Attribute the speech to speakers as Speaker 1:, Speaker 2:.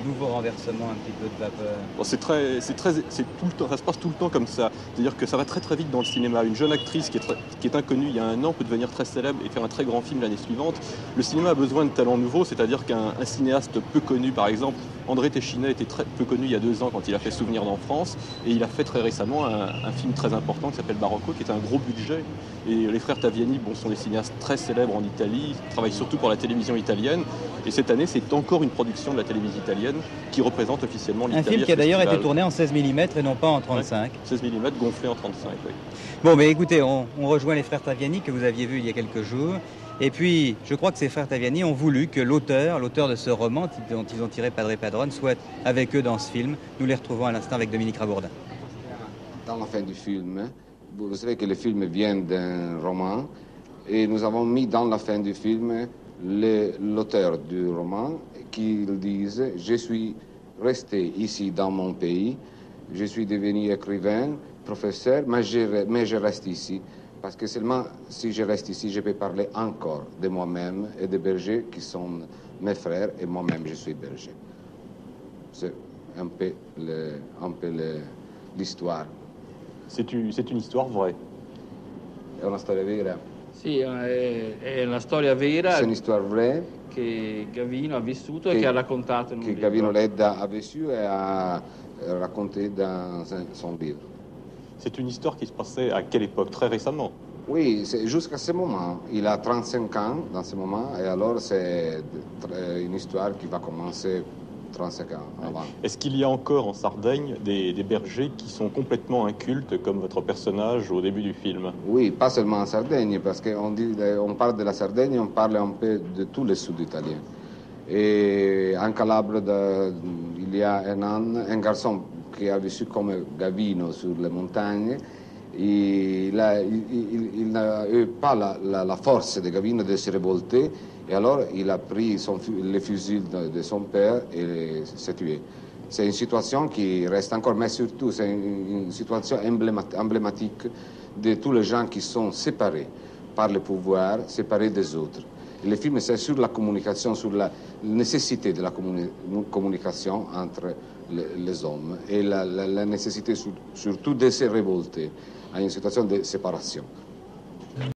Speaker 1: nouveau renversement un petit peu de vapeur?
Speaker 2: Bon, c'est tout le temps, ça se passe tout le temps comme ça. C'est-à-dire que ça va très très vite dans le cinéma. Une jeune actrice qui est inconnue il y a un an peut devenir très célèbre et faire un très grand film l'année suivante. Le cinéma a besoin de talents nouveaux, c'est-à-dire qu'un cinéaste peu connu, par exemple, André Téchinet était très peu connu il y a 2 ans quand il a fait Souvenir d'enfance, et il a fait très récemment un film très important qui s'appelle Barocco, qui est un gros budget. Et les frères Taviani, bon, sont des cinéastes très célèbres en Italie, ils travaillent surtout pour la télévision italienne. Et cette année, c'est encore une production de la télévision italienne qui représente officiellement
Speaker 1: Un
Speaker 2: l'Italie.
Speaker 1: film qui a d'ailleurs été tourné en 16 mm et non pas en 35.
Speaker 2: Ouais, 16 mm gonflé en 35, oui.
Speaker 1: Bon, mais écoutez, on rejoint les frères Taviani que vous aviez vus il y a quelques jours. Et puis, je crois que ces frères Taviani ont voulu que l'auteur de ce roman dont ils ont tiré Padre Padron soit avec eux dans ce film. Nous les retrouvons à l'instant avec Dominique Rabourdin.
Speaker 3: Dans la fin du film, vous savez que le film vient d'un roman et nous avons mis dans la fin du film l'auteur du roman qui disent « Je suis resté ici dans mon pays, je suis devenu écrivain, professeur, mais je reste ici. Parce que seulement si je reste ici, je peux parler encore de moi-même et des bergers qui sont mes frères et moi-même, je suis berger. » C'est un peu l'histoire.
Speaker 2: C'est une histoire vraie.
Speaker 3: È una storia vera.
Speaker 4: Sì, è una storia vera.
Speaker 3: C'est une histoire vraie.
Speaker 4: Che Gavino ha vissuto e che ha raccontato in un
Speaker 3: Che
Speaker 4: libro.
Speaker 3: Gavino Ledda a vécu et a raconté dans son livre.
Speaker 2: C'est une histoire qui se passait à quelle époque? Très récemment.
Speaker 3: Oui, jusqu'à ce moment. Il a 35 ans dans ce moment, et alors c'est une histoire qui va commencer 35 ans avant.
Speaker 2: Est-ce qu'il y a encore en Sardaigne des bergers qui sont complètement incultes, comme votre personnage au début du film?
Speaker 3: Oui, pas seulement en Sardaigne, parce qu'on parle de la Sardaigne, on parle un peu de tout le sud italien. Et en Calabre, il y a un garçon qui a vécu comme Gavino sur les montagnes. Il n'a eu pas la force de Gavino de se révolter, et alors il a pris le fusil de son père et s'est tué. C'est une situation qui reste encore, mais surtout c'est une situation emblématique de tous les gens qui sont séparés par le pouvoir, séparés des autres. Et le film, c'est sur la communication, sur la nécessité de la communication entre les hommes et la nécessité surtout de se révolter à une situation de séparation.